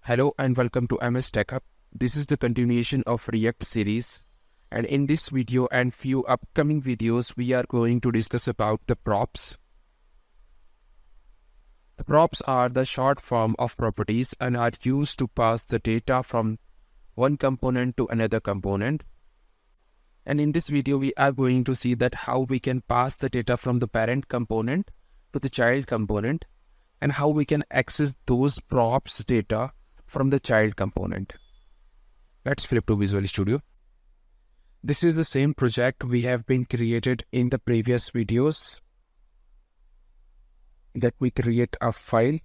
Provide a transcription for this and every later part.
Hello and welcome to MS TechUp. This is the continuation of React series, and in this video and few upcoming videos we are going to discuss about the props. The props are the short form of properties and are used to pass the data from one component to another component. And in this video we are going to see that how we can pass the data from the parent component to the child component and how we can access those props data from the child component. Let's flip to Visual Studio. This is the same project we have been created in the previous videos. That we create a file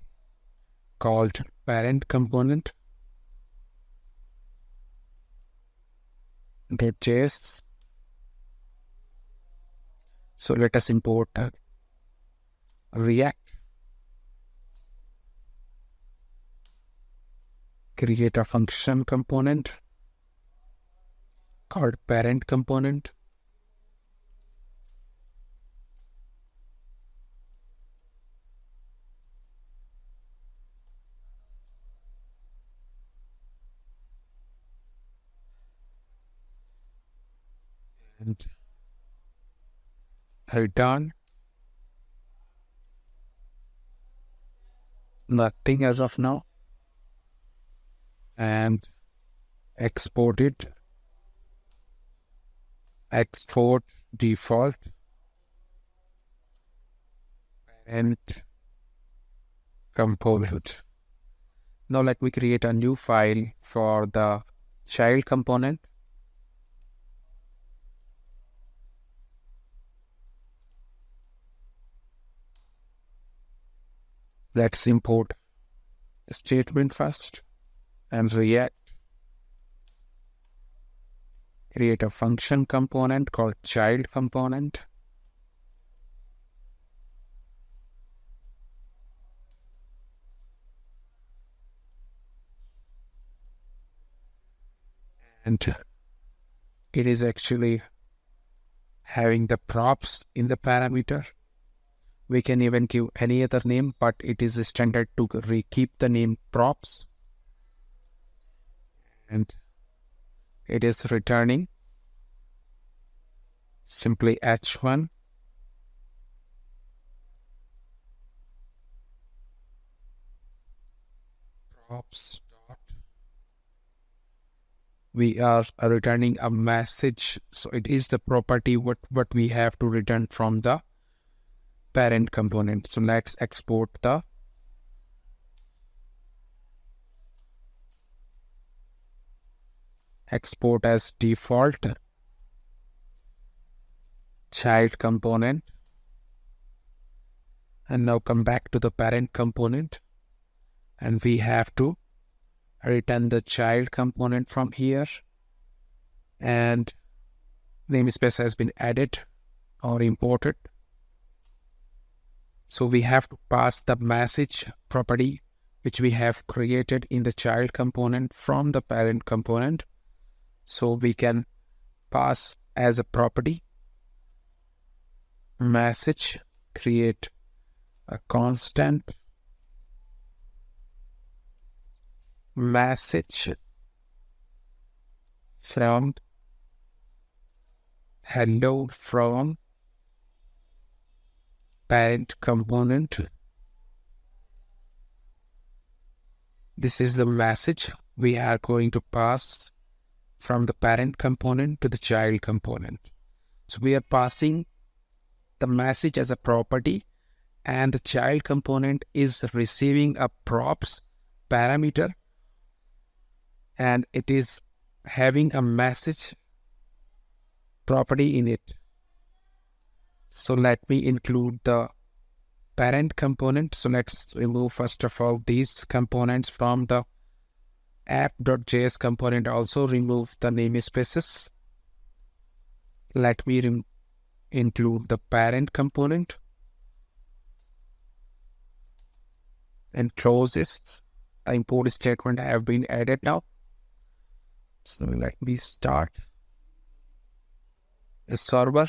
called parent component.js. So let us import React. Create a function component called parent component. And return nothing as of now, and export it. Export default parent component. Now let me create a new file for the child component. Let's import a statement first and React. Create a function component called child component. And it is actually having the props in the parameter. We can even give any other name, but it is standard to keep the name props. And it is returning simply h1 props dot. We are returning a message, so it is the property what we have to return from the parent component. So let's export the export as default child component, and now come back to the parent component, and we have to return the child component from here, and namespace has been added or imported. So we have to pass the message property which we have created in the child component from the parent component. So we can pass as a property message, create a constant message from hello from parent component. This is the message we are going to pass from the parent component to the child component. So we are passing the message as a property, and the child component is receiving a props parameter, and it is having a message property in it. So let me include the parent component. So let's remove first of all these components from the app.js component. Also remove the namespaces. Let me include the parent component and close this. The import statement have been added now. So let me start the server.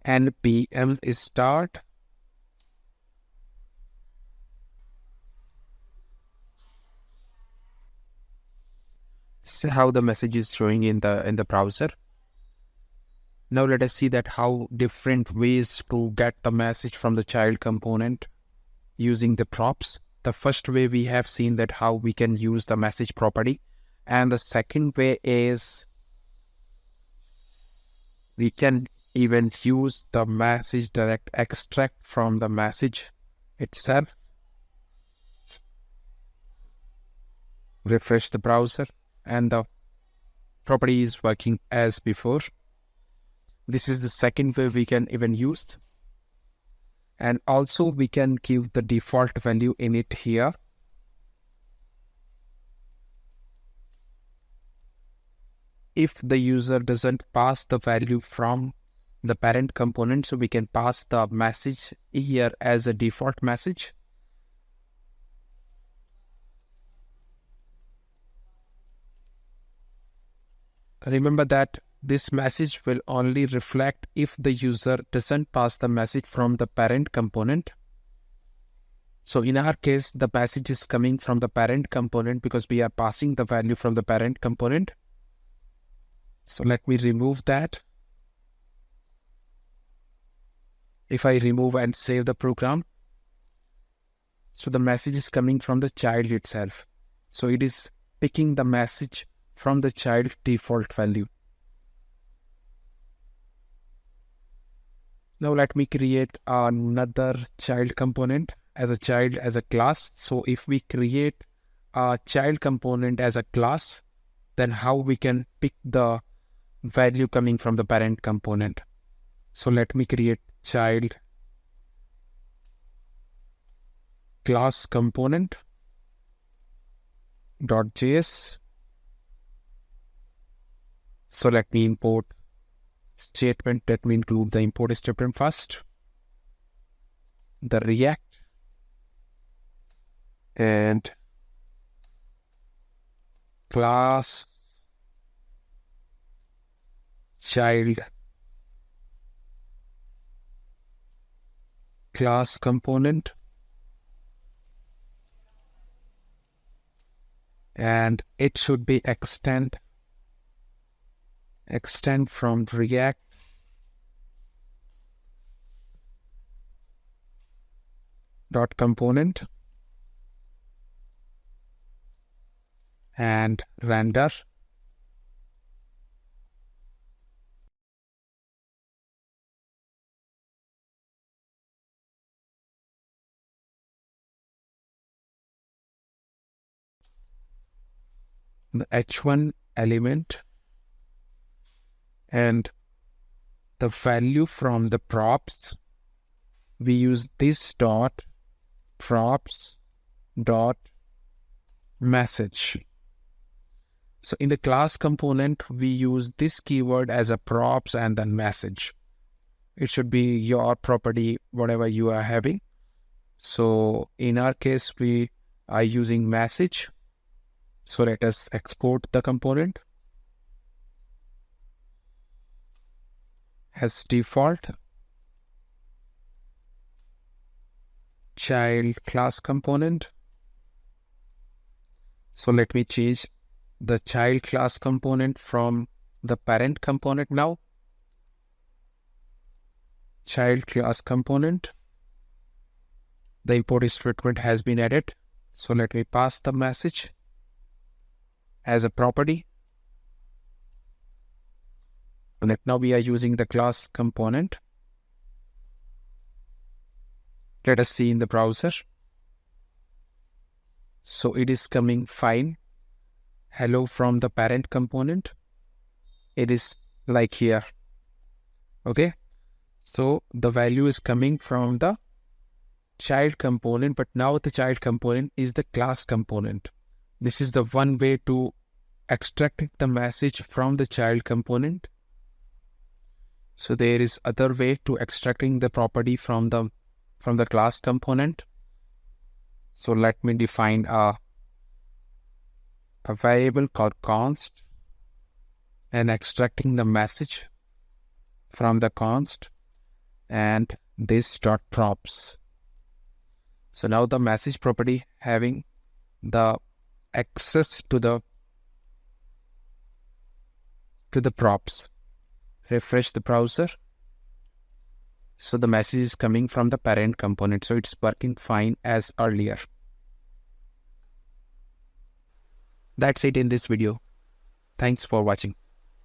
npm start This is how the message is showing in the browser. Now let us see that how different ways to get the message from the child component using the props. The first way we have seen that how we can use the message property, and the second way is we can even use the message direct extract from the message itself. Refresh the browser and the property is working as before. This is the second way we can even use. And also we can give the default value in it here. If the user doesn't pass the value from the parent component, so we can pass the message here as a default message. Remember that this message will only reflect if the user doesn't pass the message from the parent component. So in our case, the message is coming from the parent component because we are passing the value from the parent component. So let me remove that. If I remove and save the program, so the message is coming from the child itself. So it is picking the message from the child default value. Now let me create another child component as a class. So if we create a child component as a class, then how we can pick the value coming from the parent component. So let me create child class component .js. So let me import statement. Let me include the import statement first, the React, and class child class component, and it should be extend from React dot component and render. The h1 element and the value from the props, we use this dot props dot message. So in the class component, we use this keyword as a props and then message. It should be your property, whatever you are having. So in our case, we are using message. So let us export the component as default child class component. So let me change the child class component from the parent component now. Child class component. The import statement has been added. So let me pass the message as a property. And now we are using the class component. Let us see in the browser. So it is coming fine. Hello from the parent component. It is like here. Okay. So the value is coming from the child component, but now the child component is the class component. This is the one way to extract the message from the child component. So there is other way to extracting the property from the class component. So let me define a variable called const and extracting the message from the const and this dot props. So now the message property having the access to the to the props. Refresh the browser. So the message is coming from the parent component. So it's working fine as earlier. That's it in this video. Thanks for watching.